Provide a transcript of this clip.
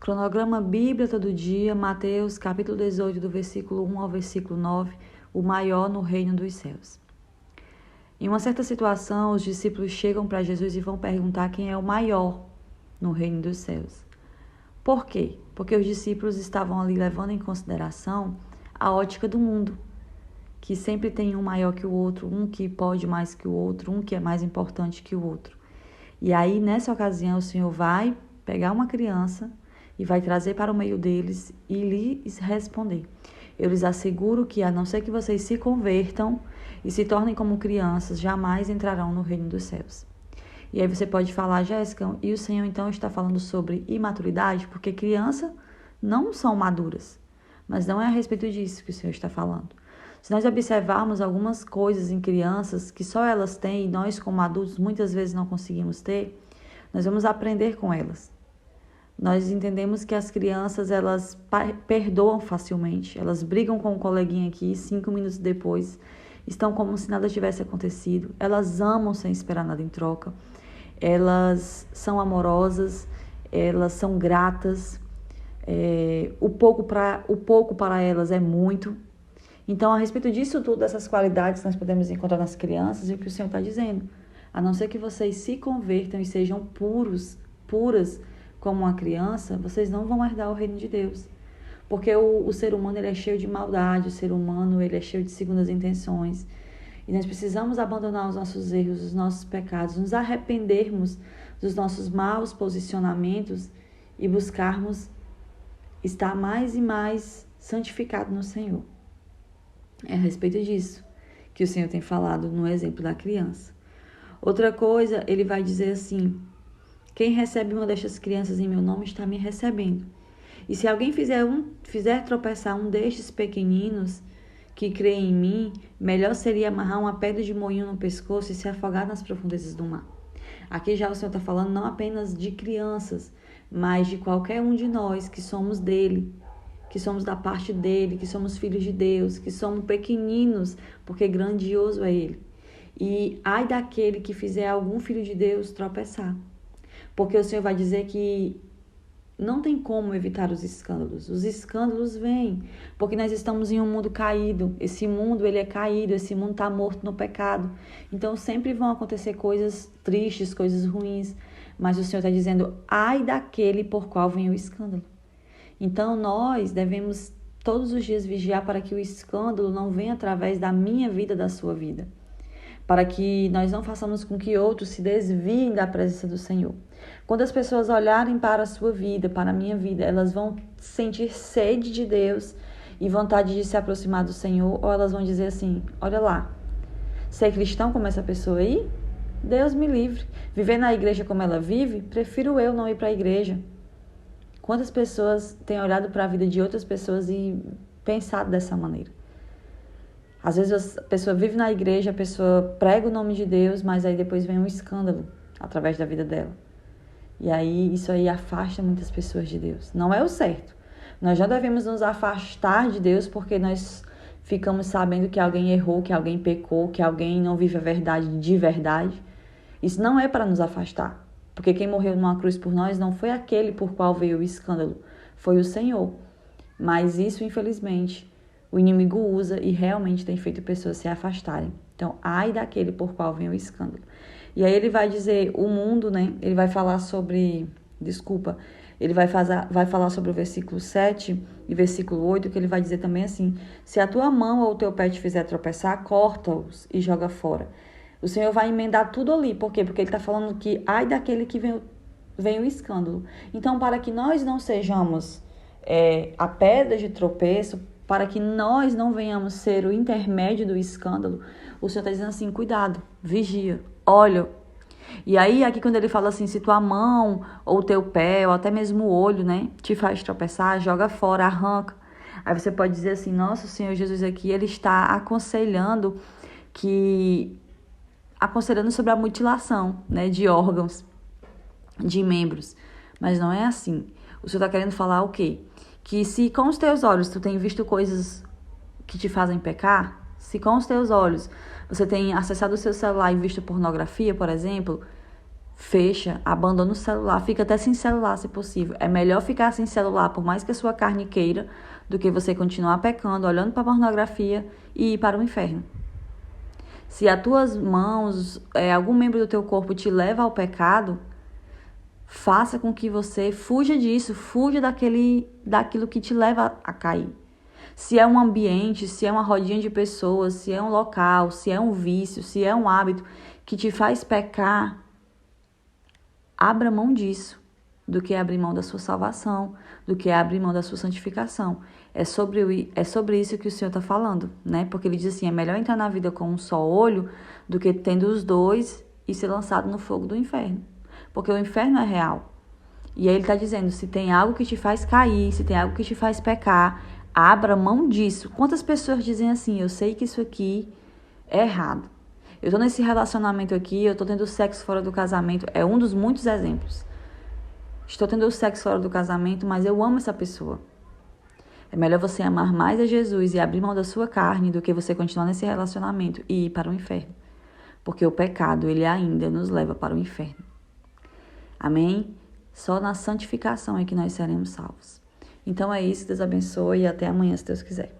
Cronograma Bíblia todo dia, Mateus capítulo 18, do versículo 1 ao versículo 9, o maior no reino dos céus. Em uma certa situação, os discípulos chegam para Jesus e vão perguntar quem é o maior no reino dos céus. Por quê? Porque os discípulos estavam ali levando em consideração a ótica do mundo, que sempre tem um maior que o outro, um que pode mais que o outro, um que é mais importante que o outro. E aí, nessa ocasião, o Senhor vai pegar uma criança e vai trazer para o meio deles e lhes responder. Eu lhes asseguro que, a não ser que vocês se convertam e se tornem como crianças, jamais entrarão no reino dos céus. E aí você pode falar, Jéssica, e o Senhor então está falando sobre imaturidade? Porque crianças não são maduras, mas não é a respeito disso que o Senhor está falando. Se nós observarmos algumas coisas em crianças que só elas têm e nós como adultos muitas vezes não conseguimos ter, nós vamos aprender com elas. Nós entendemos que as crianças, elas perdoam facilmente, elas brigam com um coleguinha aqui, 5 minutos depois, estão como se nada tivesse acontecido, elas amam sem esperar nada em troca, elas são amorosas, elas são gratas, o pouco para elas é muito. Então, a respeito disso tudo, dessas qualidades que nós podemos encontrar nas crianças, é o que o Senhor está dizendo. A não ser que vocês se convertam e sejam puras, como uma criança, vocês não vão herdar o reino de Deus. Porque o ser humano ele é cheio de maldade, o ser humano ele é cheio de segundas intenções. E nós precisamos abandonar os nossos erros, os nossos pecados, nos arrependermos dos nossos maus posicionamentos e buscarmos estar mais e mais santificado no Senhor. É a respeito disso que o Senhor tem falado no exemplo da criança. Outra coisa, ele vai dizer assim: quem recebe uma destas crianças em meu nome está me recebendo. E se alguém fizer tropeçar um destes pequeninos que creem em mim, melhor seria amarrar uma pedra de moinho no pescoço e se afogar nas profundezas do mar. Aqui já o Senhor está falando não apenas de crianças, mas de qualquer um de nós que somos dele, que somos da parte dele, que somos filhos de Deus, que somos pequeninos, porque grandioso é ele. E ai daquele que fizer algum filho de Deus tropeçar. Porque o Senhor vai dizer que não tem como evitar os escândalos. Os escândalos vêm, porque nós estamos em um mundo caído. Esse mundo, ele é caído, esse mundo está morto no pecado. Então, sempre vão acontecer coisas tristes, coisas ruins. Mas o Senhor está dizendo, ai daquele por qual vem o escândalo. Então, nós devemos todos os dias vigiar para que o escândalo não venha através da minha vida, da sua vida. Para que nós não façamos com que outros se desviem da presença do Senhor. Quando as pessoas olharem para a sua vida, para a minha vida, elas vão sentir sede de Deus e vontade de se aproximar do Senhor, ou elas vão dizer assim, olha lá, ser cristão como essa pessoa aí? Deus me livre. Viver na igreja como ela vive? Prefiro eu não ir para a igreja. Quantas pessoas têm olhado para a vida de outras pessoas e pensado dessa maneira? Às vezes a pessoa vive na igreja, a pessoa prega o nome de Deus, mas aí depois vem um escândalo através da vida dela. E aí isso aí afasta muitas pessoas de Deus. Não é o certo. Nós já devemos nos afastar de Deus porque nós ficamos sabendo que alguém errou, que alguém pecou, que alguém não vive a verdade de verdade. Isso não é para nos afastar. Porque quem morreu numa cruz por nós não foi aquele por qual veio o escândalo, foi o Senhor. Mas isso, infelizmente, o inimigo usa e realmente tem feito pessoas se afastarem. Então, ai daquele por qual vem o escândalo. E aí ele vai dizer, o mundo, né? Ele vai falar sobre, ele vai falar sobre o versículo 7 e versículo 8, que ele vai dizer também assim, se a tua mão ou o teu pé te fizer tropeçar, corta-os e joga fora. O Senhor vai emendar tudo ali. Por quê? Porque ele está falando que ai daquele que vem o escândalo. Então, para que nós não sejamos a pedra de tropeço, para que nós não venhamos ser o intermédio do escândalo, o Senhor está dizendo assim, cuidado, vigia, olha. E aí, aqui quando ele fala assim, se tua mão, ou teu pé, ou até mesmo o olho, né, te faz tropeçar, joga fora, arranca. Aí você pode dizer assim, nossa, o Senhor Jesus aqui, ele está aconselhando sobre a mutilação, né, de órgãos, de membros. Mas não é assim. O Senhor está querendo falar o quê? Que se com os teus olhos tu tem visto coisas que te fazem pecar, se com os teus olhos você tem acessado o seu celular e visto pornografia, por exemplo, fecha, abandona o celular, fica até sem celular se possível. É melhor ficar sem celular, por mais que a sua carne queira, do que você continuar pecando, olhando para a pornografia e ir para o inferno. Se as tuas mãos, algum membro do teu corpo te leva ao pecado, faça com que você fuja disso, fuja daquilo que te leva a cair. Se é um ambiente, se é uma rodinha de pessoas, se é um local, se é um vício, se é um hábito que te faz pecar, abra mão disso, do que abrir mão da sua salvação, do que abrir mão da sua santificação. É sobre isso que o Senhor está falando, né? Porque ele diz assim, é melhor entrar na vida com um só olho do que tendo os dois e ser lançado no fogo do inferno. Porque o inferno é real. E aí ele está dizendo, se tem algo que te faz cair, se tem algo que te faz pecar, abra mão disso. Quantas pessoas dizem assim, eu sei que isso aqui é errado. Eu tô nesse relacionamento aqui, eu tô tendo sexo fora do casamento, é um dos muitos exemplos. Estou tendo sexo fora do casamento, mas eu amo essa pessoa. É melhor você amar mais a Jesus e abrir mão da sua carne do que você continuar nesse relacionamento e ir para o inferno. Porque o pecado, ele ainda nos leva para o inferno. Amém? Só na santificação é que nós seremos salvos. Então é isso, Deus abençoe e até amanhã, se Deus quiser.